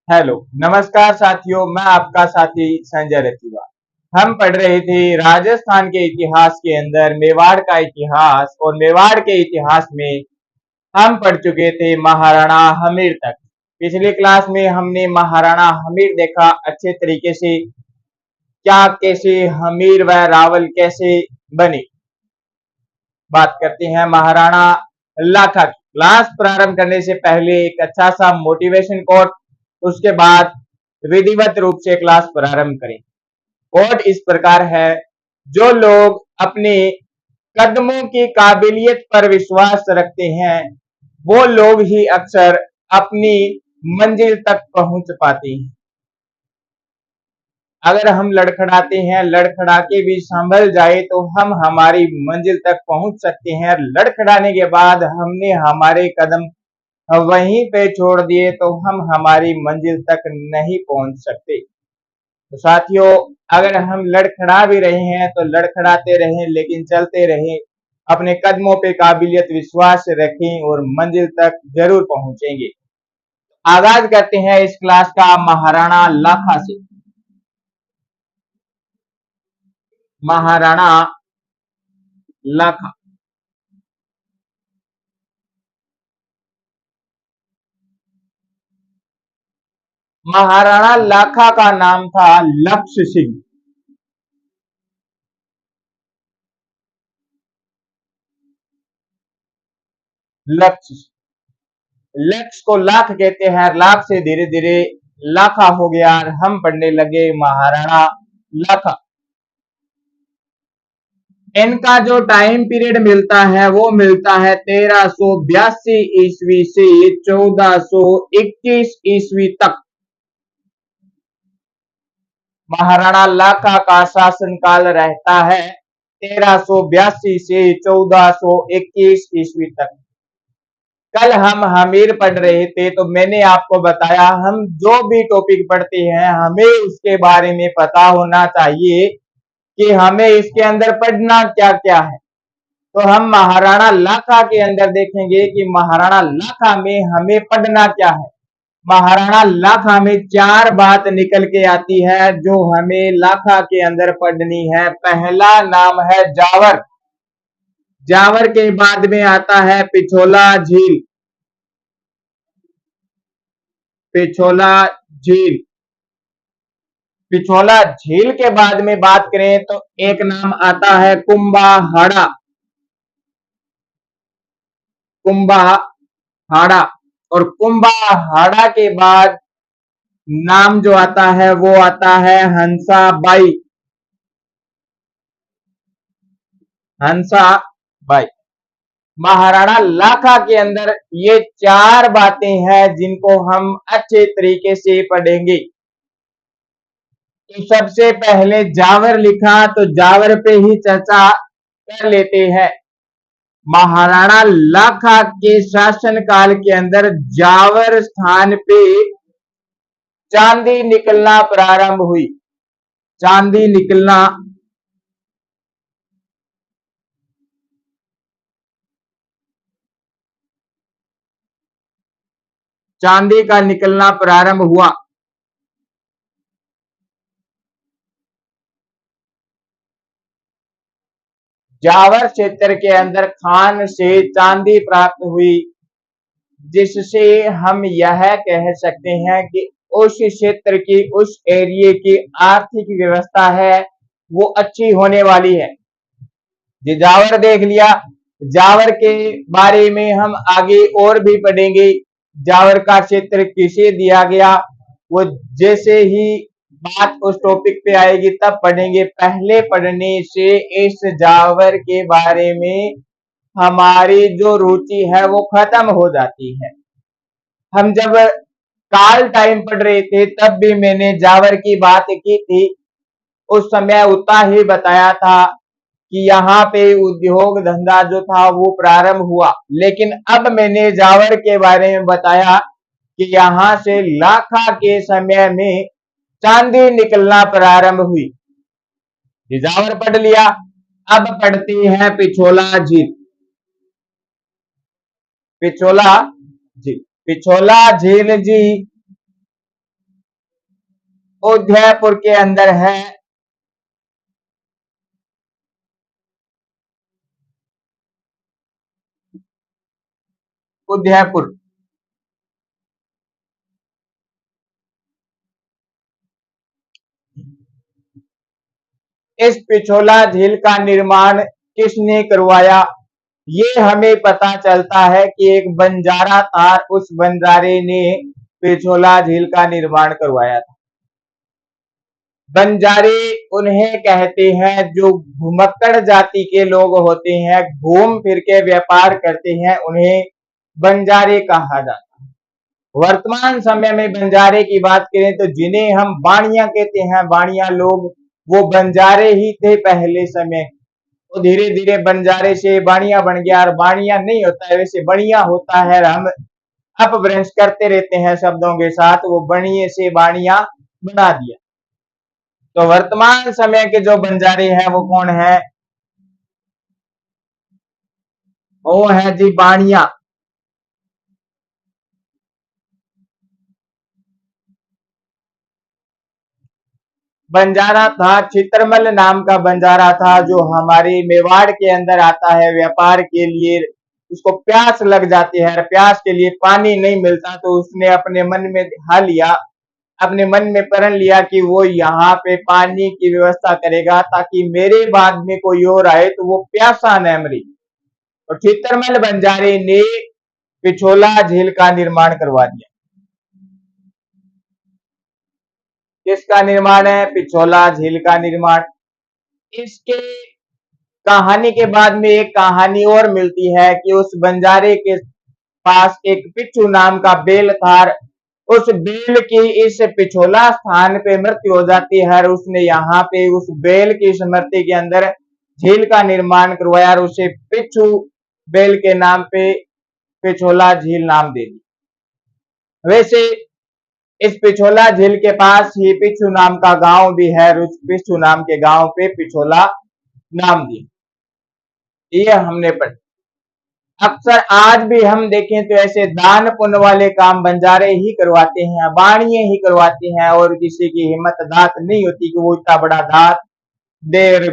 Hello, नमस्कार साथियों, मैं आपका साथी संजय रतिवा। हम पढ़ रहे थे राजस्थान के इतिहास के अंदर मेवाड़ का इतिहास, और मेवाड़ के इतिहास में हम पढ़ चुके थे महाराणा हमीर तक। पिछली क्लास में हमने महाराणा हमीर देखा अच्छे तरीके से, क्या कैसे हमीर व रावल कैसे बने। बात करते हैं महाराणा लाखा की। क्लास प्रारंभ करने से पहले एक अच्छा सा मोटिवेशन कोट, उसके बाद विधिवत रूप से क्लास प्रारंभ करें। कोट इस प्रकार है: जो लोग अपने कदमों की काबिलियत पर विश्वास रखते हैं, वो लोग ही अक्सर अपनी मंजिल तक पहुंच पाते हैं। अगर हम लड़खड़ाते हैं, लड़खड़ा के भी संभल जाए तो हम हमारी मंजिल तक पहुंच सकते हैं। लड़खड़ाने के बाद हमने हमारे कदम वहीं पे छोड़ दिए तो हम हमारी मंजिल तक नहीं पहुंच सकते। तो साथियों, अगर हम लड़खड़ा भी रहे हैं तो लड़खड़ाते रहें, लेकिन चलते रहें, अपने कदमों पे काबिलियत विश्वास रखें और मंजिल तक जरूर पहुंचेंगे। आगाज करते हैं इस क्लास का महाराणा लाखा से। महाराणा लाखा। महाराणा लाखा का नाम था लक्ष्य सिंह। लक्ष्य, लक्ष्य को लाख कहते हैं, लाख से धीरे धीरे लाखा हो गया और हम पढ़ने लगे महाराणा लाखा। इनका जो टाइम पीरियड मिलता है वो मिलता है 1382 ईस्वी से 1421 ईस्वी तक। महाराणा लाखा का शासनकाल रहता है 1382 से 1421 ईस्वी तक। कल हम हमीर पढ़ रहे थे तो मैंने आपको बताया, हम जो भी टॉपिक पढ़ते हैं हमें उसके बारे में पता होना चाहिए कि हमें इसके अंदर पढ़ना क्या क्या है। तो हम महाराणा लाखा के अंदर देखेंगे कि महाराणा लाखा में हमें पढ़ना क्या है। महाराणा लाखा में 4 बात निकल के आती है जो हमें लाखा के अंदर पढ़नी है। पहला नाम है जावर। जावर के बाद में आता है पिछोला झील। पिछोला झील। पिछोला झील के बाद में बात करें तो एक नाम आता है कुंभाहाड़ा। कुंभाहाड़ा। और कुंभाहाड़ा के बाद नाम जो आता है वो आता है हंसाबाई। हंसाबाई। महाराणा लाखा के अंदर ये 4 बातें हैं जिनको हम अच्छे तरीके से पढ़ेंगे। तो सबसे पहले जावर लिखा, तो जावर पे ही चर्चा कर लेते हैं। महाराणा लाखा के शासन काल के अंदर जावर स्थान पे चांदी निकलना प्रारंभ हुई। चांदी निकलना, चांदी का निकलना प्रारंभ हुआ। जावर क्षेत्र के अंदर खान से चांदी प्राप्त हुई, जिससे हम यह कह सकते हैं कि उस क्षेत्र की, उस एरिया की आर्थिक व्यवस्था है वो अच्छी होने वाली है। जी, जावर देख लिया। जावर के बारे में हम आगे और भी पढ़ेंगे। जावर का क्षेत्र किसे दिया गया, वो जैसे ही बात उस टॉपिक पे आएगी तब पढ़ेंगे। पहले पढ़ने से इस जावर के बारे में हमारी जो रुचि है वो खत्म हो जाती है। हम जब काल टाइम पढ़ रहे थे तब भी मैंने जावर की बात की थी। उस समय उतना ही बताया था कि यहाँ पे उद्योग धंधा जो था वो प्रारंभ हुआ, लेकिन अब मैंने जावर के बारे में बताया कि यहाँ से लाखा के समय में चांदी निकलना प्रारंभ हुई। जावर पढ़ लिया। अब पढ़ते हैं पिछोला झील। पिछोला झील। पिछोला झील जी उदयपुर के अंदर है। उदयपुर। इस पिछोला झील का निर्माण किसने करवाया? ये हमें पता चलता है कि एक बंजारा था, उस बंजारे ने पिछोला झील का निर्माण करवाया था। बंजारे उन्हें कहते हैं जो घुमक्कड़ जाति के लोग होते हैं, घूम फिर के व्यापार करते हैं, उन्हें बंजारे कहा जाता है। वर्तमान समय में बंजारे की बात करें तो जिन्हें हम बाणिया कहते हैं, बाणिया लोग, वो बंजारे ही थे पहले समय। तो धीरे धीरे बंजारे से बाणिया बन गया, और बाणिया नहीं होता है, वैसे बणिया होता है। हम अपभ्रंश करते रहते हैं शब्दों के साथ, वो बणिये से बाणिया बना दिया। तो वर्तमान समय के जो बंजारे हैं वो कौन है? वो है जी बाणिया। बंजारा था, चित्रमल नाम का बंजारा था, जो हमारे मेवाड़ के अंदर आता है व्यापार के लिए। उसको प्यास लग जाती है और प्यास के लिए पानी नहीं मिलता, तो उसने अपने मन में ध्यान लिया, अपने मन में प्रण लिया कि वो यहाँ पे पानी की व्यवस्था करेगा, ताकि मेरे बाद में कोई और आए तो वो प्यासा न मरे। और चित्रमल बंजारे ने पिछोला झील का निर्माण करवा दिया। किसका निर्माण है? पिछोला झील का निर्माण। इसके कहानी के बाद में एक कहानी और मिलती है कि उस बंजारे के पास एक पिच्छू नाम का बेल था। उस बेल की इस पिछोला स्थान पे मृत्यु हो जाती है, और उसने यहाँ पे उस बेल की स्मृति के अंदर झील का निर्माण करवाया, और उसे पिच्छू बेल के नाम पे पिछोला झील नाम दे दी। वैसे इस पिछोला झील के पास ही पिच्छू नाम का गांव भी है, और उस पिच्छू नाम के गांव पे पिछोला नाम दिया। ये हमने पढ़ा। अक्सर आज भी हम देखें तो ऐसे दान पुण्य वाले काम बंजारे ही करवाते हैं, बाणिये ही करवाते हैं, और किसी की हिम्मत दात नहीं होती कि वो इतना बड़ा दात दे,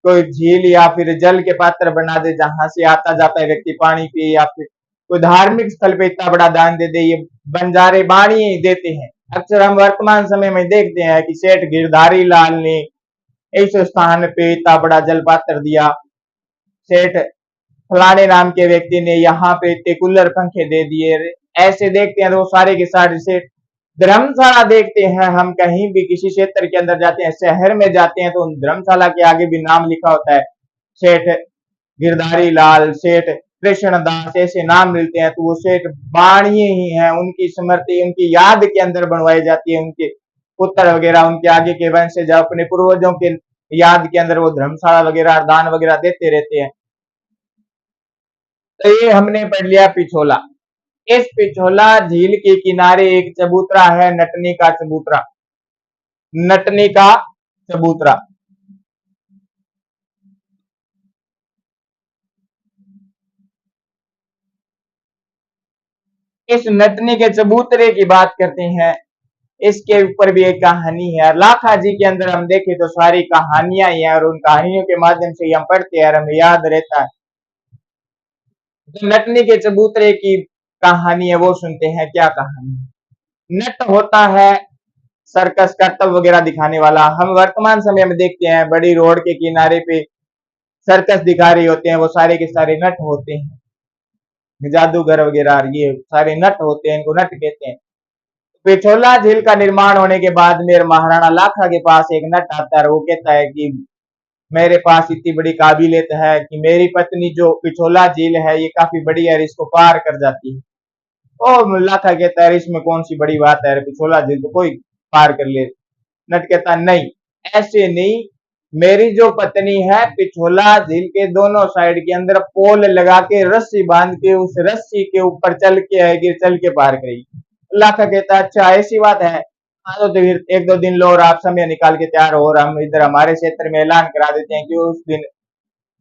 कोई झील या फिर जल के पात्र बना दे जहां से आता जाता है व्यक्ति पानी पिए, या फिर कोई धार्मिक स्थल पे इतना बड़ा दान दे दे। ये बंजारे बाणिये देते हैं। अक्सर हम वर्तमान समय में देखते हैं कि सेठ गिरधारी लाल ने इस स्थान पे इतना बड़ा जल पात्र दिया, सेठ फलाने नाम के व्यक्ति ने यहाँ पे इतने कूलर पंखे दे दिए। ऐसे देखते हैं तो वो सारे के सारे सेठ। धर्मशाला देखते हैं हम, कहीं भी किसी क्षेत्र के अंदर जाते हैं, शहर में जाते हैं, तो धर्मशाला के आगे भी नाम लिखा होता है, सेठ गिरधारी लाल, सेठ कृष्णदास, ऐसे नाम मिलते हैं। तो वो सेठ बाणिये ही हैं, उनकी स्मृति, उनकी याद के अंदर बनवाई जाती है। उनके पुत्र वगैरह, उनके आगे के वंशज, अपने पूर्वजों के याद के अंदर वो धर्मशाला वगैरह दान वगैरह देते रहते हैं। तो ये हमने पढ़ लिया पिछोला। इस पिछोला झील के किनारे एक चबूतरा है, नटनी का चबूतरा। नटनी का चबूतरा। इस नटनी के चबूतरे की बात करते हैं। इसके ऊपर भी एक कहानी है। लाखा जी के अंदर हम देखें तो सारी कहानियां ही है, और उन कहानियों के माध्यम से हम पढ़ते हैं और हमें याद रहता है। तो नटनी के चबूतरे की कहानी है, वो सुनते हैं। क्या कहानी? नट होता है सर्कस करतब वगैरह दिखाने वाला। हम वर्तमान समय में देखते हैं बड़ी रोड के किनारे पे सर्कस दिखा रहे होते हैं, वो सारे के सारे नट होते हैं, जादूगर वगैरह, ये सारे नट होते हैं, इनको नट कहते हैं। पिछोला झील का निर्माण होने के बाद मेरे महाराणा लाखा के पास एक नट आता है, वो कहता है कि मेरे पास इतनी बड़ी काबिलियत है कि मेरी पत्नी जो पिछोला झील है ये काफी बड़ी है, इसको पार कर जाती है। ओ लाखा कहता है इसमें कौन सी बड़ी बात है, पिछोला झील तो कोई पार कर ले। नट कहता नहीं, ऐसे नहीं, मेरी जो पत्नी है पिछोला झील के दोनों साइड के अंदर पोल लगा के रस्सी बांध के उस रस्सी के ऊपर चल के आएगी, चल के पार करेगी। लाखा कहता अच्छा ऐसी बात है, हाँ तो फिर एक दो दिन लो और आप समय निकाल के तैयार हो, और हम इधर हमारे क्षेत्र में ऐलान करा देते हैं कि उस दिन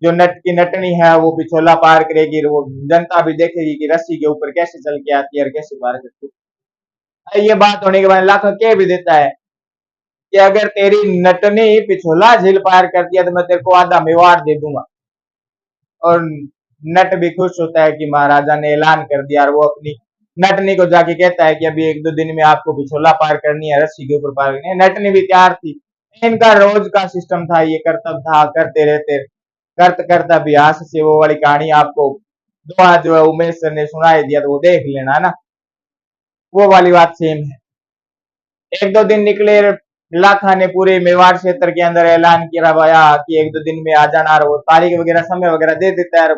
जो नट की नटनी है वो पिछोला पार करेगी, वो जनता भी देखेगी कि रस्सी के ऊपर कैसे चल के आती है और कैसे पार करती है। ये बात होने के बाद लाखा कह भी देता है कि अगर तेरी नटनी पिछोला झील पार करती है तो मैं तेरे को आधा मेवाड़ दे दूंगा। और नट भी खुश होता है कि महाराजा ने ऐलान कर दिया, और वो अपनी नटनी को जाके कहता है कि अभी 1-2 दिन में आपको पिछोला पार करनी है, रस्सी के ऊपर पार करनी है। नटनी भी तैयार थी। इनका रोज का सिस्टम था, ये करतब था, करते रहते, करते करते अभ्यास से वो वाली कहानी आपको दोहा जो है उमेश सर ने सुनाई दिया, तो वो देख लेना है ना, वो वाली बात सेम है। 1-2 दिन निकले, लाखा ने पूरे मेवाड़ क्षेत्र के अंदर ऐलान किया भैया कि 1-2 दिन में आ जाना, और वो तारीख वगैरह समय वगैरह दे देता है।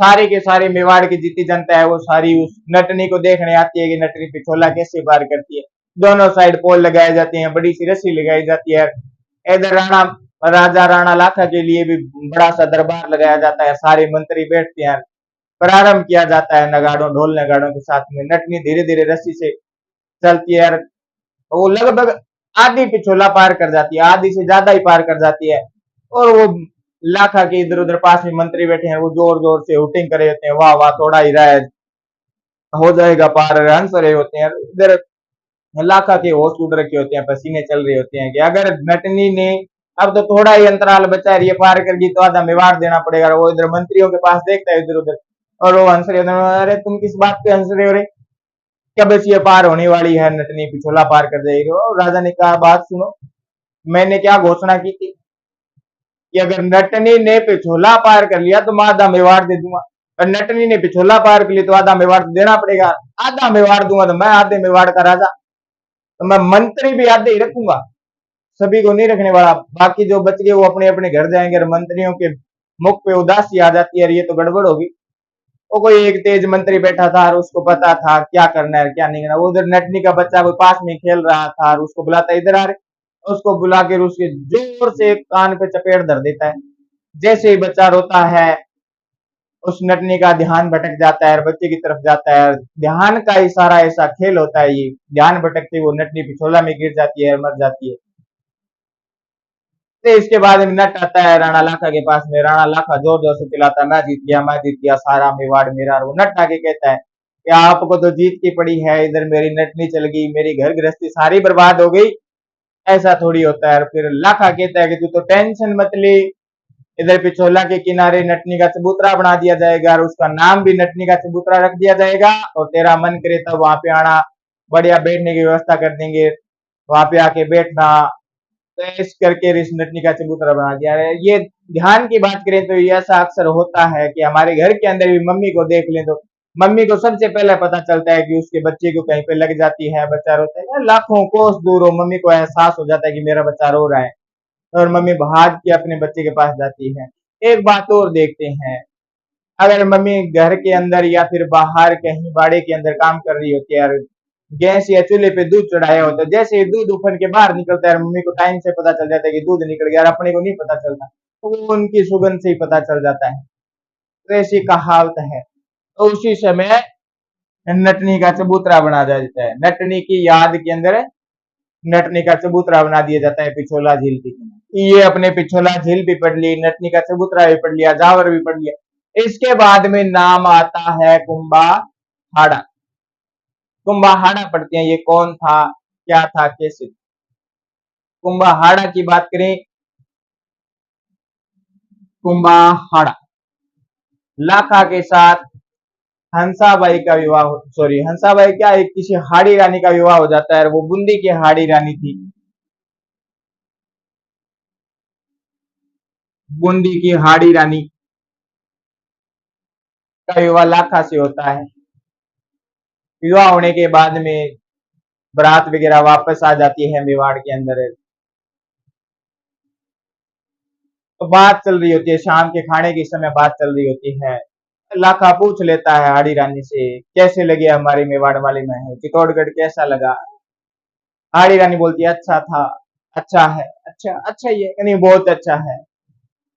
सारी के सारी मेवाड़ की जितनी जनता है वो सारी उस नटनी को देखने आती है कि नटनी पिछोला कैसे पार करती है। दोनों साइड पोल लगाए जाते हैं, बड़ी सी रस्सी लगाई जाती है। इधर राजा राणा लाखा के लिए भी बड़ा सा दरबार लगाया जाता है, सारे मंत्री बैठते हैं। प्रारंभ किया जाता है नगाड़ों ढोल नगाड़ों के साथ में। नटनी धीरे धीरे रस्सी से चलती है, वो लगभग आधी पिछोला पार कर जाती है, आधी से ज्यादा ही पार कर जाती है। और वो लाखा के इधर उधर पास में मंत्री बैठे हैं, वो जोर जोर से हुटिंग करे होते हैं, वाह वाह थोड़ा ही रहा है, हो जाएगा पार, हंस रहे होते हैं। इधर लाखा के होश उड़ रखे होते हैं, पसीने चल रहे होते हैं कि अगर नटनी ने अब तो थोड़ा ही अंतराल बचा है, ये पार कर गई तो आधा मेवाड़ देना पड़ेगा। वो इधर मंत्रियों के पास देखता है इधर उधर, और वो हंस रहे होते हैं, अरे तुम किस बात पे हंस रहे हो रे, कब ये पार होने वाली है, नटनी पिछोला पार कर जाएगी। और राजा ने कहा बात सुनो, मैंने क्या घोषणा की थी कि अगर नटनी ने पिछोला पार कर लिया तो मैं आधा मेवाड़ दे दूंगा, और नटनी ने पिछोला पार कर लिया तो आधा मेवाड़ देना पड़ेगा। आधा मेवाड़ दूंगा तो मैं आधे मेवाड़ का राजा, तो मैं मंत्री भी आधे ही रखूंगा, सभी को नहीं रखने वाला। बाकी जो बच गए वो अपने अपने घर जाएंगे, और मंत्रियों के मुख पे उदासी आ जाती है, और ये तो गड़बड़ होगी। वो कोई एक तेज मंत्री बैठा था और उसको पता था क्या करना है क्या नहीं करना। वो उधर नटनी का बच्चा कोई पास में खेल रहा था, और उसको बुलाता इधर आ रहे, उसको बुला के उसके जोर से कान पे चपेट धर देता है। जैसे ही बच्चा रोता है, उस नटनी का ध्यान भटक जाता है और बच्चे की तरफ जाता है। ध्यान का इशारा ऐसा खेल होता है, ये ध्यान भटकते वो नटनी पिछोला में गिर जाती है और मर जाती है। तो इसके बाद नट आता है राणा लाखा के पास में। राणा लाखा जोर जोर से चिल्लाता है, मैं जीत गया, सारा मेवाड़ मेरा। और वो नट आके कहता है कि आपको तो जीत की पड़ी है, इधर मेरी नटनी चल गई, मेरी घर गृहस्थी सारी बर्बाद हो गई, ऐसा थोड़ी होता है। और फिर लाखा कहता है कि तू तो टेंशन मत ले, इधर पिछोला के किनारे नटनी का चबूतरा बना दिया जाएगा, और उसका नाम भी नटनी का चबूतरा रख दिया जाएगा, और तेरा मन करे तब वहां पे आना, बढ़िया बैठने की व्यवस्था कर देंगे, वहां पे आके बैठना। तो इस करके ऋषि नटनी का चबूतरा बना दिया है। ये ध्यान की बात करें तो ये ऐसा अक्सर होता है कि हमारे घर के अंदर भी मम्मी को देख लें तो मम्मी को सबसे पहले पता चलता है कि उसके बच्चे को कहीं पे लग जाती है, बच्चा रोता है, लाखों कोस दूर हो मम्मी को एहसास हो जाता है कि मेरा बच्चा रो रहा है, और मम्मी भाग के अपने बच्चे के पास जाती है। एक बात और देखते हैं, अगर मम्मी घर के अंदर या फिर बाहर कहीं बाड़े के अंदर काम कर रही होती है, और गैस या चूल्हे पे दूध चढ़ाया होता है, जैसे ही दूध उफन के बाहर निकलता है, मम्मी को टाइम से पता चल जाता है कि दूध निकल गया, और अपने को नहीं पता चलता, तो वो उनकी सुगंध से ही पता चल जाता है। तो ऐसी कहावत है। तो उसी समय नटनी का चबूतरा बना दिया जाता है, नटनी की याद के अंदर नटनी का चबूतरा बना दिया जाता है पिछोला झील की। ये अपने पिछोला झील भी पढ़ ली, नटनी का चबूतरा भी पढ़ लिया, जावर भी पढ़ लिया। इसके बाद में नाम आता है कुंभाहाड़ा। कुंभाहाड़ा पढ़ते हैं, ये कौन था, क्या था, कैसे। कुंभाहाड़ा की बात करें, कुंभाहाड़ा लाखा के साथ हंसाबाई का विवाह, सॉरी हंसाबाई क्या, एक किसी हाड़ी रानी का विवाह हो जाता है, और वो बूंदी की हाड़ी रानी थी। बूंदी की हाड़ी रानी का विवाह लाखा से होता है। विवाह होने के बाद में बारात वगैरह वापस आ जाती है मेवाड़ के अंदर। तो बात चल रही होती है, शाम के खाने के समय बात चल रही होती है। लाखा पूछ लेता है हाड़ी रानी से, कैसे लगे हमारे मेवाड़ वाले महल, चित्तौड़गढ़ कैसा लगा। हाड़ी रानी बोलती है अच्छा था, अच्छा है, अच्छा अच्छा ही है, नहीं बहुत अच्छा है।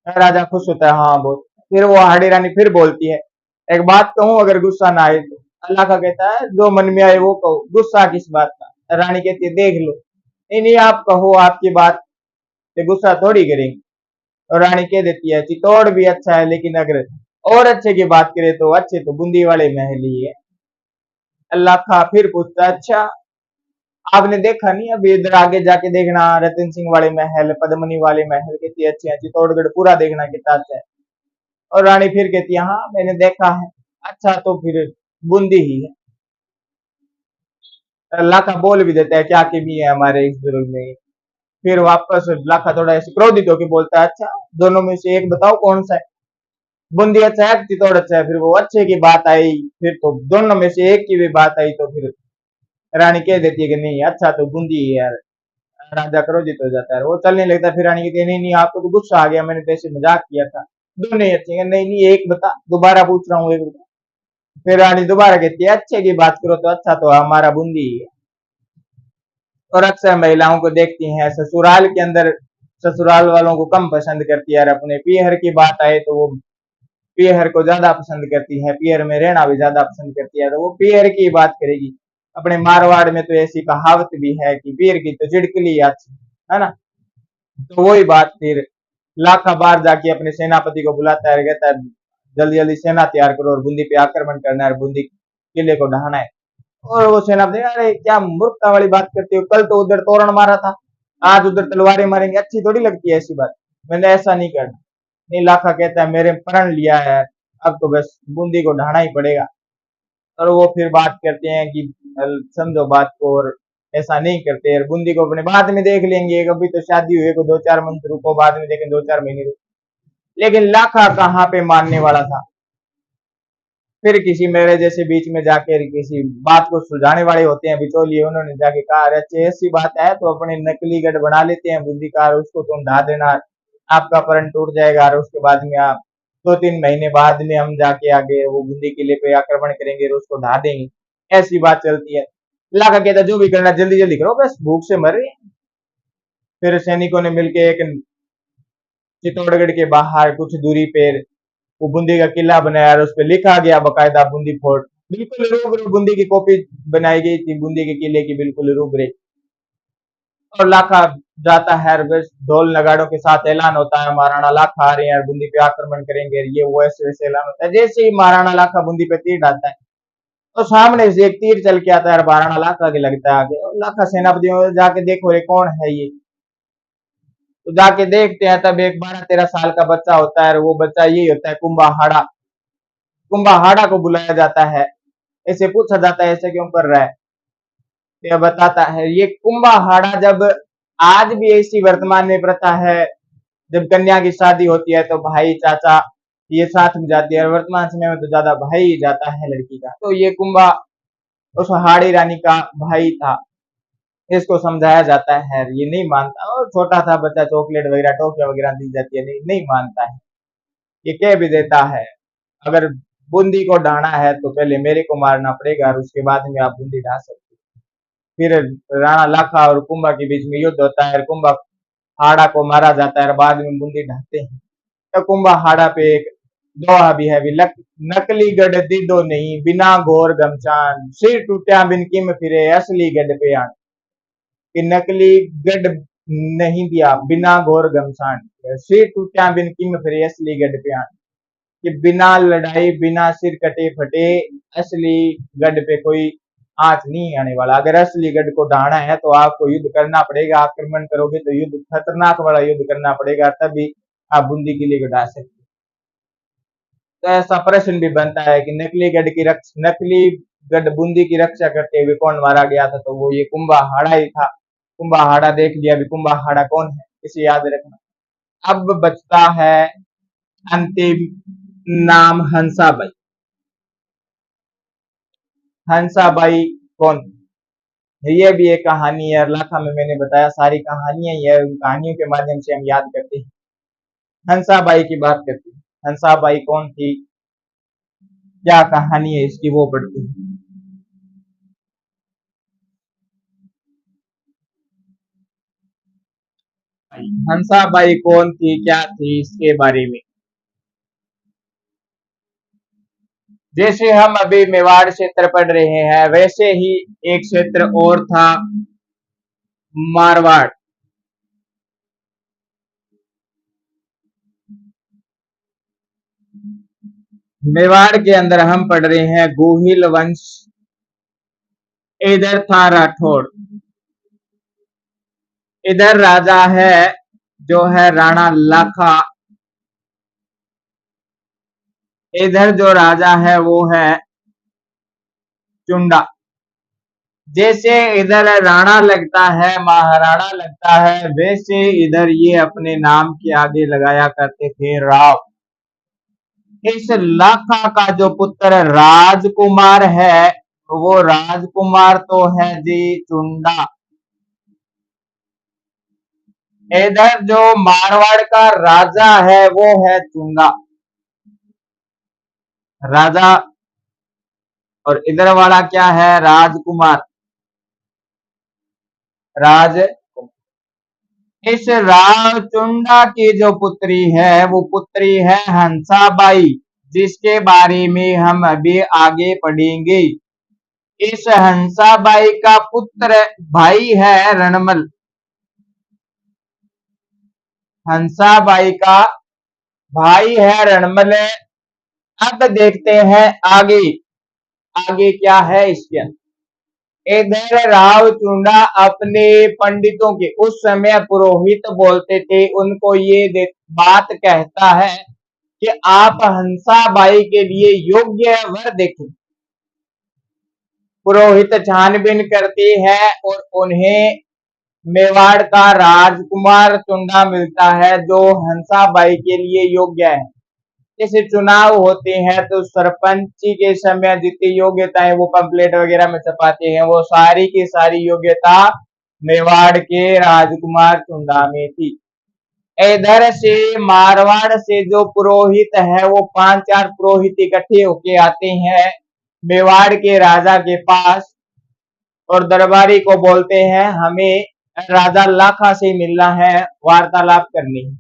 राजा खुश होता है, हाँ बहुत। फिर वो हाड़ी रानी फिर बोलती है, एक बात कहूं अगर गुस्सा ना आए तो। अल्लाह का कहता है जो मन में आए वो कहो, गुस्सा किस बात का। रानी कहती है देख लो, नहीं नहीं आप कहो, आपकी बात पे गुस्सा थोड़ी करेंगे। और रानी कह देती है चित्तौड़ भी अच्छा है, लेकिन अगर और अच्छे की बात करें तो अच्छे तो बूंदी वाले महल ही है। अल्लाह खा फिर पूछता अच्छा आपने देखा नहीं, अभी इधर आगे जाके देखना, रतन सिंह वाले महल, पद्मनी वाले महल कितनी अच्छी है, चित्तौड़गढ़ पूरा देखना कितना अच्छा है। और रानी फिर कहती है हाँ मैंने देखा है। अच्छा तो फिर बूंदी ही है। लाखा बोल भी देता है क्या कमी है हमारे इस दुर्ग में। फिर वापस लाखा थोड़ा ऐसे क्रोधित होकर बोलता है अच्छा दोनों में से एक बताओ कौन सा है। बूंदी अच्छा है, चित्तौड़ अच्छा है। फिर वो अच्छे की बात आई, फिर तो दोनों में से एक की भी बात आई, तो फिर रानी कह देती है कि नहीं अच्छा तो बूंदी ही है यार। राजा क्रोधित हो जाता है, वो चलने लगता है। फिर रानी कहती है नहीं नहीं आपको तो गुस्सा आ गया, मैंने तो ऐसे मजाक किया था। दोनों ही अच्छे हैं। नहीं नहीं एक बता, दोबारा पूछ रहा हूँ एक बता। फिर रानी दोबारा कहती है अच्छे की बात करो तो अच्छा तो हमारा बूंदी ही है। और अक्सर महिलाओं को देखती हैं ससुराल के अंदर, ससुराल वालों को कम पसंद करती है, और अपने पीहर की बात आए तो वो पीहर को ज्यादा पसंद करती है, पीहर में रहना भी ज्यादा पसंद करती है, तो वो पीहर की बात करेगी। अपने मारवाड़ में तो ऐसी कहावत भी है कि पीर की तो झिड़कली अच्छी है ना। तो वही बात फिर लाखा बार जाके अपने सेनापति को बुलाता है, कहता है जल्दी जल्दी सेना तैयार करो और बूंदी पे आक्रमण करना है, बूंदी किले को ढहाना है। और वो सेनापति अरे क्या मूर्खता वाली बात करते हो, कल तो उधर तोरण मारा था, आज उधर तलवारें मारेंगे, अच्छी थोड़ी लगती है ऐसी बात। मैंने ऐसा नहीं करना। नहीं लाखा कहता है मेरे प्रण लिया है, अब तो बस बूंदी को ढाना ही पड़ेगा। और वो फिर बात करते हैं कि समझो बात को, और ऐसा नहीं करते, और बूंदी को अपने बाद में देख लेंगे, अभी तो शादी हुए को 2-4 मंथ रुको, बाद में देखें 2-4 महीने रुको। लेकिन लाखा कहाँ पे मानने वाला था। फिर किसी मेरे जैसे बीच में जाकर किसी बात को सुलझाने वाले होते हैं बिचौलिए, उन्होंने जाके कहा अरे अच्छी ऐसी बात है तो अपने नकली गढ़ बना लेते हैं बूंदी का, उसको तुम ढा देना, आपका प्रण टूट जाएगा, और उसके बाद में आप 2-3 महीने बाद में हम जाके आगे वो बूंदी किले पे आक्रमण करेंगे और उसको ढा देंगे। ऐसी बात चलती है। लाखा कहता जो भी करना जल्दी जल्दी करो, बस भूख से मर रहे हैं। फिर सैनिकों ने मिलकर एक चित्तौड़गढ़ के बाहर कुछ दूरी पे वो बूंदी का किला बनाया, और उस पर लिखा गया बकायदा बूंदी फोर्ट, बिल्कुल रूबरू बूंदी की कॉपी बनाई गई थी, बूंदी के किले की बिल्कुल रूबरू। और लाखा जाता है, बस ढोल नगाड़ों के साथ ऐलान होता है महाराणा लाखा आ रहे हैं, बूंदी पे आक्रमण करेंगे, ये वो ऐसे वैसे ऐलान होता है। जैसे ही महाराणा लाखा बूंदी पे तीर डालता है तो सामने से एक तीर चल के आता है, महाराणा लाखा के लगता है आगे, और लाखा सेनापति जाके देखो रे कौन है ये। तो जाके देखते हैं तब एक 12-13 साल का बच्चा होता है, और वो बच्चा यही होता है कुंभाहाड़ा। कुंभाहाड़ा को बुलाया जाता है, ऐसे पूछा जाता है ऐसे क्यों कर रहा है। यह बताता है ये कुंभाहाड़ा, जब आज भी ऐसी वर्तमान में प्रथा है, जब कन्या की शादी होती है तो भाई चाचा ये साथ में जाती है, और वर्तमान समय में तो ज्यादा भाई ही जाता है लड़की का। तो ये कुंभा उस हाड़ी रानी का भाई था, इसको समझाया जाता है, ये नहीं मानता, और छोटा था बच्चा, चॉकलेट वगैरह टॉफियां वगैरह दी जाती है, नहीं मानता है। ये कह भी देता है अगर बूंदी को ढाना है तो पहले मेरे को मारना पड़ेगा, और उसके बाद में आप बूंदी ढा सकते। फिर राणा लाखा और कुंभा के बीच में युद्ध होता है, कुंभा हाड़ा को मारा जाता है, और बाद में बूंदी ढाते हैं। तो कुंभा हाड़ा पे एक दोहा भी है, नकली गढ़ दीदो नहीं बिना घोर गमचान, सिर टूटा बिन किम फिरे असली गढ़ पे आन। कि नकली गढ़ नहीं दिया बिना घोर गमछान, सिर टूटा बिन किम फिरे असली गढ़ पे आन। कि बिना लड़ाई बिना सिर कटे फटे असली गढ़ पे कोई आंच नहीं आने वाला। अगर असली गढ़ को ढाना है तो आपको युद्ध करना पड़ेगा, आक्रमण करोगे तो युद्ध खतरनाक वाला युद्ध करना पड़ेगा, तभी आप बूंदी किले को ढा सकते। तो ऐसा प्रश्न भी बनता है कि नकली गढ़ बूंदी की रक्षा करते हुए कौन मारा गया था, तो वो ये कुंभाहाड़ा ही था। कुंभाहाड़ा देख लिया, अभी कुंभाहाड़ा कौन है इसे याद रखना। अब बचता है अंतिम नाम हंसाबाई। हंसाबाई कौन थी? ये भी एक कहानी है, लाखा में मैंने बताया सारी कहानियां ही है, उन कहानियों के माध्यम से हम याद करते हैं। हंसाबाई की बात करते हैं। हंसाबाई कौन थी, क्या कहानी है इसकी, वो पढ़ते हैं। हंसाबाई कौन थी, क्या थी, इसके बारे में जैसे हम अभी मेवाड़ क्षेत्र पढ़ रहे हैं, वैसे ही एक क्षेत्र और था मारवाड़। मेवाड़ के अंदर हम पढ़ रहे हैं गोहिल वंश, इधर था राठौड़। इधर राजा है जो है राणा लाखा, इधर जो राजा है वो है चुंडा। जैसे इधर राणा लगता है, महाराणा लगता है, वैसे इधर ये अपने नाम के आगे लगाया करते थे राव। इस लाखा का जो पुत्र राजकुमार है, वो राजकुमार तो है जी चुंडा। इधर जो मारवाड़ का राजा है वो है चुंगा राजा, और इधर वाला क्या है, राजकुमार, राज। इस रावचुंडा की जो पुत्री है वो पुत्री है हंसाबाई, जिसके बारे में हम अभी आगे पढ़ेंगे। इस हंसाबाई का पुत्र भाई है रणमल। हंसाबाई का भाई है रणमल। अब देखते हैं आगे, आगे क्या है इसके अंदर। इधर रावचुंडा अपने पंडितों के, उस समय पुरोहित बोलते थे, उनको ये बात कहता है कि आप हंसाबाई के लिए योग्य वर देखें। पुरोहित छानबीन करते हैं और उन्हें मेवाड़ का राजकुमार चुंडा मिलता है जो हंसाबाई के लिए योग्य है। जैसे चुनाव होते हैं तो सरपंची के समय जितनी योग्यताएं वो पंपलेट वगैरह में छपाते हैं, वो सारी की सारी योग्यता मेवाड़ के राजकुमार चुंडा में थी। इधर से मारवाड़ से जो पुरोहित है वो 5-4 पुरोहित इकट्ठे होके आते हैं मेवाड़ के राजा के पास और दरबारी को बोलते हैं हमें राजा लाखा से मिलना है, वार्तालाप करनी है।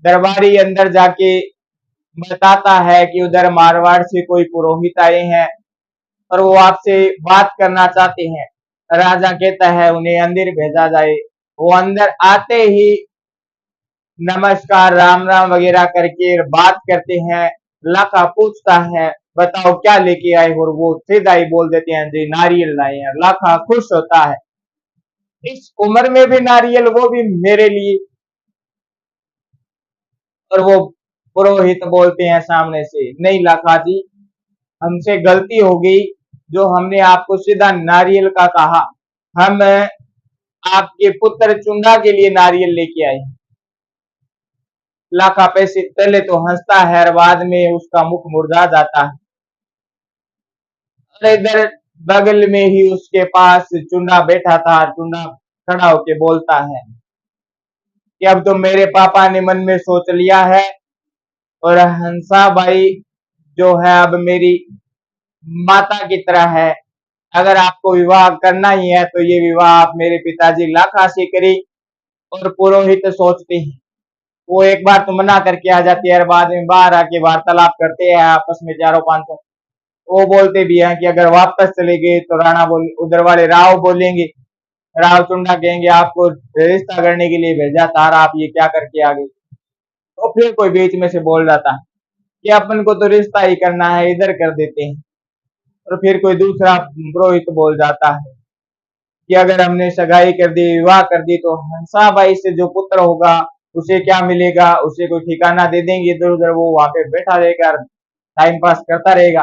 दरबारी अंदर जाके बताता है कि उधर मारवाड़ से कोई पुरोहित आए हैं और वो आपसे बात करना चाहते हैं। राजा कहता है उन्हें अंदर भेजा जाए। वो अंदर आते ही नमस्कार राम राम वगैरह करके बात करते हैं। लाखा पूछता है बताओ क्या लेके आए, और वो सीधा ही बोल देते हैं जी नारियल लाए हैं। लाखा खुश होता है, इस उम्र में भी नारियल, वो भी मेरे लिए। और वो पुरोहित बोलते हैं सामने से, नहीं लाखा जी, हमसे गलती हो गई जो हमने आपको सीधा नारियल का कहा। हम आपके पुत्र चुंडा के लिए नारियल लेके आए। लाखा पैसे पहले तो हंसता है और बाद में उसका मुख मुरझा जाता है। और इधर बगल में ही उसके पास चुंडा बैठा था। चुंडा खड़ा होके बोलता है कि अब तो मेरे पापा ने मन में सोच लिया है और हंसाबाई जो है अब मेरी माता की तरह है। अगर आपको विवाह करना ही है तो ये विवाह आप मेरे पिताजी लाखा से करें। और पुरोहित सोचते हैं, वो एक बार तो मना करके आ जाती है और बाद में बाहर आके वार्तालाप करते हैं आपस में चारों पांचों। वो बोलते भी हैं कि अगर वापस चले गए तो राणा बोल, उधर वाले राव बोलेंगे, राव चुंडा कहेंगे आपको रिश्ता करने के लिए भेजा था, आप ये क्या करके आ गए। तो फिर कोई बीच में से बोल जाता है कि अपन को तो रिश्ता ही करना है, इधर कर देते हैं। और फिर कोई दूसरा पुरोहित बोल जाता है कि अगर हमने सगाई कर दी, विवाह कर दी, तो हंसाबाई से जो पुत्र होगा उसे क्या मिलेगा, उसे कोई ठिकाना दे देंगे, इधर उधर वो वहां पे बैठा रहेगा, टाइम पास करता रहेगा।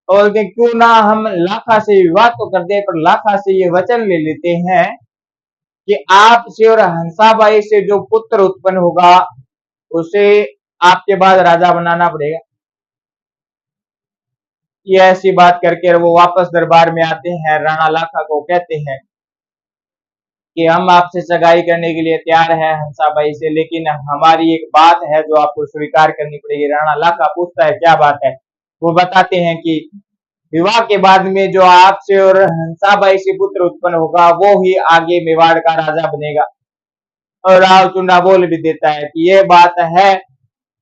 तो बोलते क्यों ना हम लाखा से विवाह तो कर दे, पर लाखा से ये वचन ले लेते हैं कि आपसे और हंसाबाई से जो पुत्र उत्पन्न होगा उसे आपके बाद राजा बनाना पड़ेगा। ये ऐसी बात करके वो वापस दरबार में आते हैं। राणा लाखा को कहते हैं कि हम आपसे सगाई करने के लिए तैयार हैं हंसाबाई से, लेकिन हमारी एक बात है जो आपको स्वीकार करनी पड़ेगी। राणा लाखा पूछता है क्या बात है। वो बताते हैं कि विवाह के बाद में जो आपसे और हंसाबाई से पुत्र उत्पन्न होगा वो ही आगे मेवाड़ का राजा बनेगा। और राव चुंडा बोल भी देता है कि ये बात है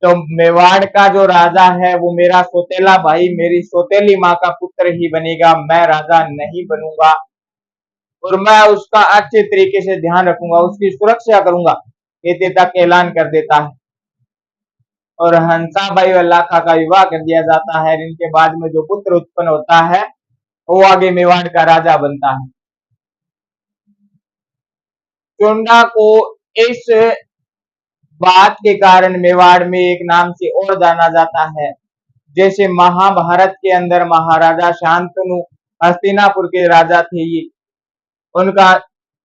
तो मेवाड़ का जो राजा है वो मेरा सौतेला भाई, मेरी सौतेली माँ का पुत्र ही बनेगा, मैं राजा नहीं बनूंगा। और मैं उसका अच्छे तरीके से ध्यान रखूंगा, उसकी सुरक्षा करूंगा, ये तक ऐलान कर देता है। और हंसाबाई और लाखा का विवाह कर दिया जाता है। इनके बाद में जो पुत्र उत्पन्न होता है वो आगे मेवाड़ का राजा बनता है। चुंडा को इस बात के कारण मेवाड़ में एक नाम से और जाना जाता है। जैसे महाभारत के अंदर महाराजा शांतनु हस्तिनापुर के राजा थे, ये उनका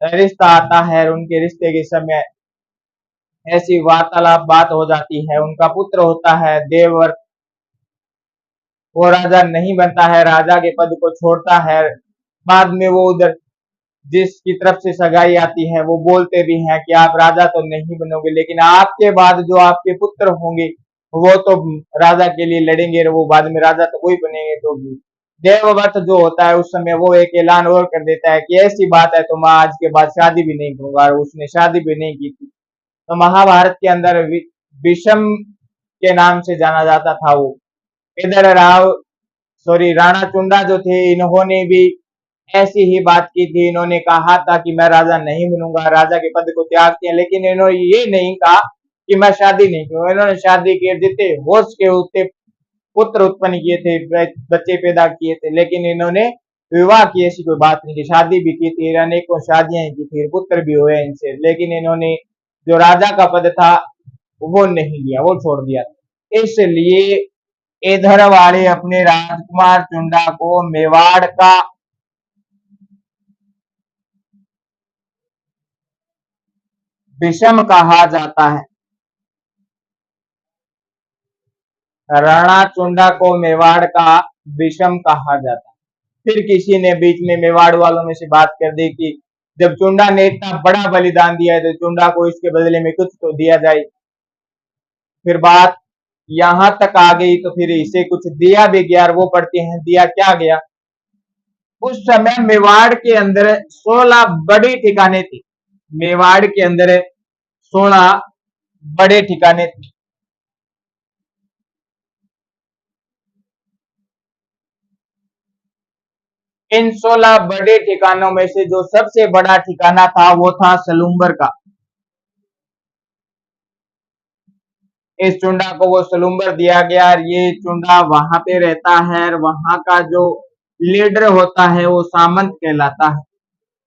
रिश्ता आता है, उनके रिश्ते के समय ऐसी वार्तालाप बात हो जाती है। उनका पुत्र होता है देवव्रत, वो राजा नहीं बनता है, राजा के पद को छोड़ता है। बाद में वो उधर जिसकी तरफ से सगाई आती है वो बोलते भी हैं कि आप राजा तो नहीं बनोगे, लेकिन आपके बाद जो आपके पुत्र होंगे वो तो राजा के लिए लड़ेंगे, वो बाद में राजा तो वही बनेंगे। तो देवव्रत जो होता है उस समय वो एक ऐलान और कर देता है कि ऐसी बात है तो मैं आज के बाद शादी भी नहीं करूंगा, और उसने शादी भी नहीं की थी। तो महाभारत के अंदर विषम के नाम से जाना जाता था वो। इधर राणा चुंडा जो थे, इन्होंने भी ऐसी ही बात की थी। इन्होंने कहा था कि मैं राजा नहीं बनूंगा, राजा के पद को त्याग किया, लेकिन इन्होंने ये नहीं कहा कि मैं शादी नहीं करूंगा। इन्होंने शादी किए, जितने होश के उतने पुत्र उत्पन्न किए थे, बच्चे पैदा किए थे, लेकिन इन्होंने विवाह की ऐसी कोई बात नहीं की। शादी भी की थी, अनेकों शादियां की थी, पुत्र भी हुए इनसे, लेकिन इन्होंने जो राजा का पद था वो नहीं लिया, वो छोड़ दिया। इसलिए इधर वाले अपने राजकुमार चुंडा को मेवाड़ का विषम कहा जाता है। राणा चुंडा को मेवाड़ का विषम कहा जाता है। फिर किसी ने बीच में मेवाड़ वालों में से बात कर दी कि जब चुंडा ने इतना बड़ा बलिदान दिया है तो चुंडा को इसके बदले में कुछ तो दिया जाए। फिर बात यहां तक आ गई तो फिर इसे कुछ दिया भी गया, और वो पढ़ते हैं दिया क्या गया। उस समय मेवाड़ के अंदर 16 बड़े ठिकाने थे। मेवाड़ के अंदर 16 बड़े ठिकाने थे। इन 16 बड़े ठिकानों में से जो सबसे बड़ा ठिकाना था वो था सलूम्बर का। इस चुंडा को वो सलूम्बर दिया गया, और ये चुंडा वहां पे रहता है, और वहां का जो लीडर होता है वो सामंत कहलाता है।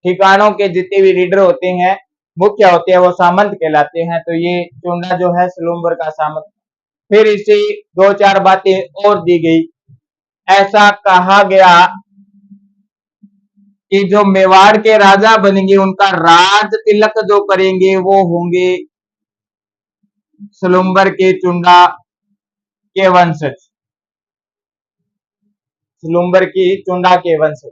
ठिकानों के जितने भी लीडर होते हैं, मुख्य होते हैं, वो सामंत कहलाते हैं। तो ये चुंडा जो है सलूम्बर का सामंत। फिर इसे दो चार बातें और दी गई। ऐसा कहा गया कि जो मेवाड़ के राजा बनेंगे उनका राज तिलक जो करेंगे वो होंगे सलूम्बर के चुंडा के वंशज, सलूम्बर की चुंडा के वंशज।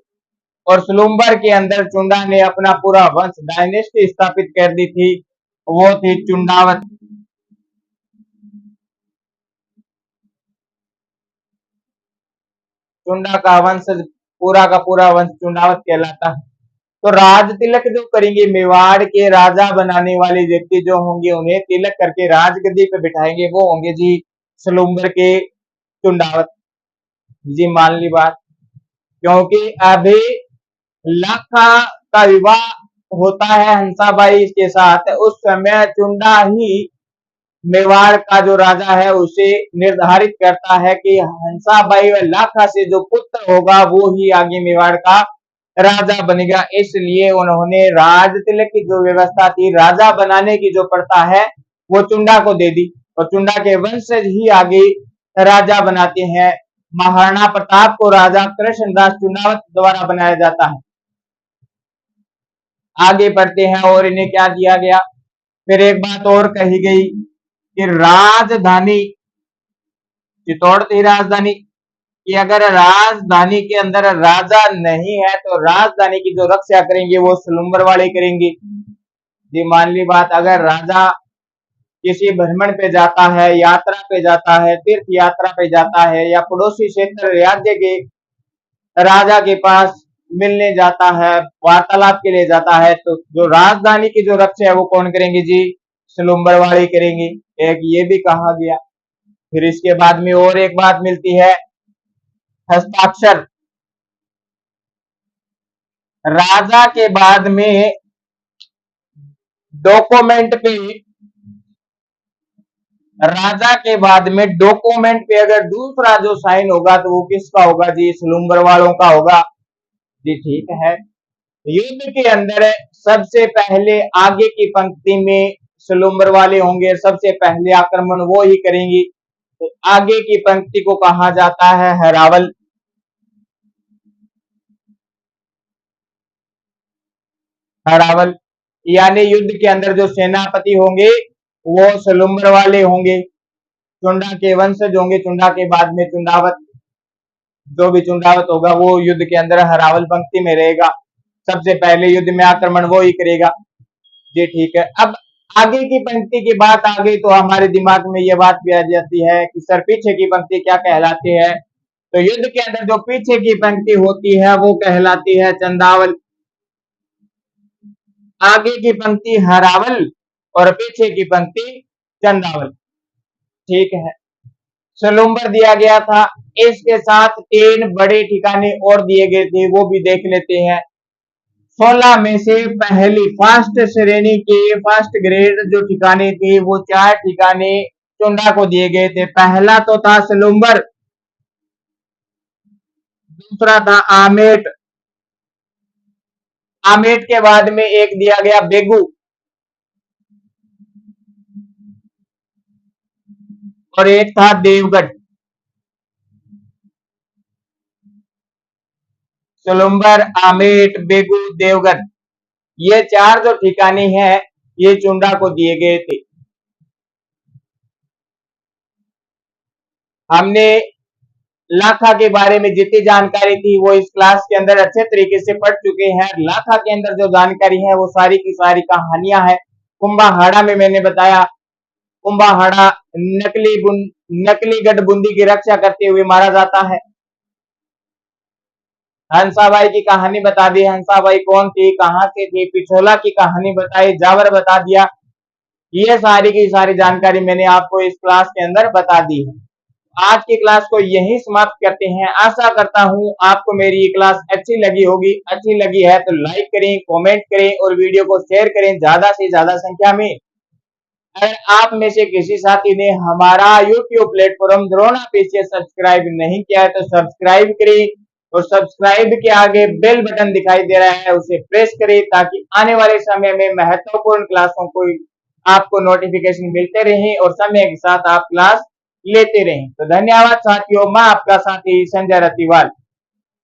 और सलूम्बर के अंदर चुंडा ने अपना पूरा वंश डायनेस्टी स्थापित कर दी थी, वो थी चुंडावत। चुंडा का वंशज, पूरा का पूरा वंश चुंडावत कहलाता है। तो राज तिलक जो करेंगे, मेवाड़ के राजा बनाने वाले व्यक्ति जो होंगे उन्हें तिलक करके राजगद्दी पे बिठाएंगे, वो होंगे जी सलूम्बर के चुंडावत जी। मान ली बात। क्योंकि अभी लाखा का विवाह होता है हंसाबाई के साथ, उस समय चुंडा ही मेवाड़ का जो राजा है उसे निर्धारित करता है कि हंसाबाई व लाखा से जो पुत्र होगा वो ही आगे मेवाड़ का राजा बनेगा। इसलिए उन्होंने राज तिलक की जो व्यवस्था थी, राजा बनाने की जो प्रथा है, वो चुंडा को दे दी, और चुंडा के वंशज ही आगे राजा बनाते हैं। महाराणा प्रताप को राजा कृष्णदास चुंडावत द्वारा बनाया जाता है। आगे बढ़ते हैं और इन्हें क्या दिया गया। फिर एक बात और कही गई कि राजधानी चित्तौड़ थी राजधानी, कि अगर राजधानी के अंदर राजा नहीं है तो राजधानी की जो रक्षा करेंगे वो सलूम्बर वाले करेंगे जी। मान ली बात, अगर राजा किसी भ्रमण पे जाता है, यात्रा पे जाता है, तीर्थ यात्रा पे जाता है, या पड़ोसी क्षेत्र राज्य के राजा के पास मिलने जाता है, वार्तालाप के लिए जाता है, तो जो राजधानी की जो रक्षा है वो कौन करेंगे जी, सलूम्बर वाले करेंगे। एक ये भी कहा गया। फिर इसके बाद में और एक बात मिलती है, हस्ताक्षर। राजा के बाद में डॉक्यूमेंट पे, राजा के बाद में डॉक्यूमेंट पे अगर दूसरा जो साइन होगा तो वो किसका होगा जी, सलूम्बर वालों का होगा जी। ठीक है। युद्ध के अंदर सबसे पहले आगे की पंक्ति में सलूम्बर वाले होंगे, सबसे पहले आक्रमण वो ही करेंगे, तो आगे की पंक्ति को कहा जाता है हरावल। हरावल यानी युद्ध के अंदर जो सेनापति होंगे वो सलूम्बर वाले होंगे, चुंडा के वंशज होंगे, चुंडा के बाद में चुंडावत, जो भी चुंडावत होगा वो युद्ध के अंदर हरावल पंक्ति में रहेगा, सबसे पहले युद्ध में आक्रमण वो ही करेगा। जी ठीक है। अब आगे की पंक्ति की बात आ गई तो हमारे दिमाग में ये बात भी आ जाती है कि सर पीछे की पंक्ति क्या कहलाती है, तो युद्ध के अंदर जो पीछे की पंक्ति होती है वो कहलाती है चंदावल, आगे की पंक्ति हरावल और पीछे की पंक्ति चंदावल। ठीक है, सलूम्बर दिया गया था, इसके साथ 3 बड़े ठिकाने और दिए गए थे, वो भी देख लेते हैं। 16 में से पहली फर्स्ट श्रेणी के फर्स्ट ग्रेड जो ठिकाने थे वो 4 ठिकाने चुंडा को दिए गए थे। पहला तो था सलूम्बर, दूसरा था आमेट, आमेट के बाद में एक दिया गया बेगू, और एक था देवगढ़। सलूम्बर, आमेट, बेगू, देवगढ़, ये 4 जो ठिकाने हैं ये चुंडा को दिए गए थे। हमने लाखा के बारे में जितनी जानकारी थी वो इस क्लास के अंदर अच्छे तरीके से पढ़ चुके हैं। लाखा के अंदर जो जानकारी है वो सारी की सारी कहानियां हैं। कुंभाहाड़ा में मैंने बताया, कुंभाहाड़ा नकली गढ़ बूंदी की रक्षा करते हुए मारा जाता है। हंसाबाई की कहानी बता दी, हंसाबाई कौन थी, कहां से थी, पिछोला की कहानी बताई, जावर बता दिया। ये सारी की सारी जानकारी मैंने आपको इस क्लास के अंदर बता दी है। आज की क्लास को यही समाप्त करते हैं। आशा करता हूं आपको मेरी ये क्लास अच्छी लगी होगी। अच्छी लगी है तो लाइक करें, कमेंट करें और वीडियो को शेयर करें ज्यादा से ज्यादा संख्या में। अगर आप में से किसी साथी ने हमारा YouTube platform Drona PCS subscribe नहीं किया है तो सब्सक्राइब करें, और सब्सक्राइब के आगे बेल बटन दिखाई दे रहा है उसे प्रेस करें ताकि आने वाले समय में महत्वपूर्ण क्लासों को आपको नोटिफिकेशन मिलते रहे और समय के साथ आप क्लास लेते रहें। तो धन्यवाद साथियों, मैं आपका साथी संजय रतिवाल।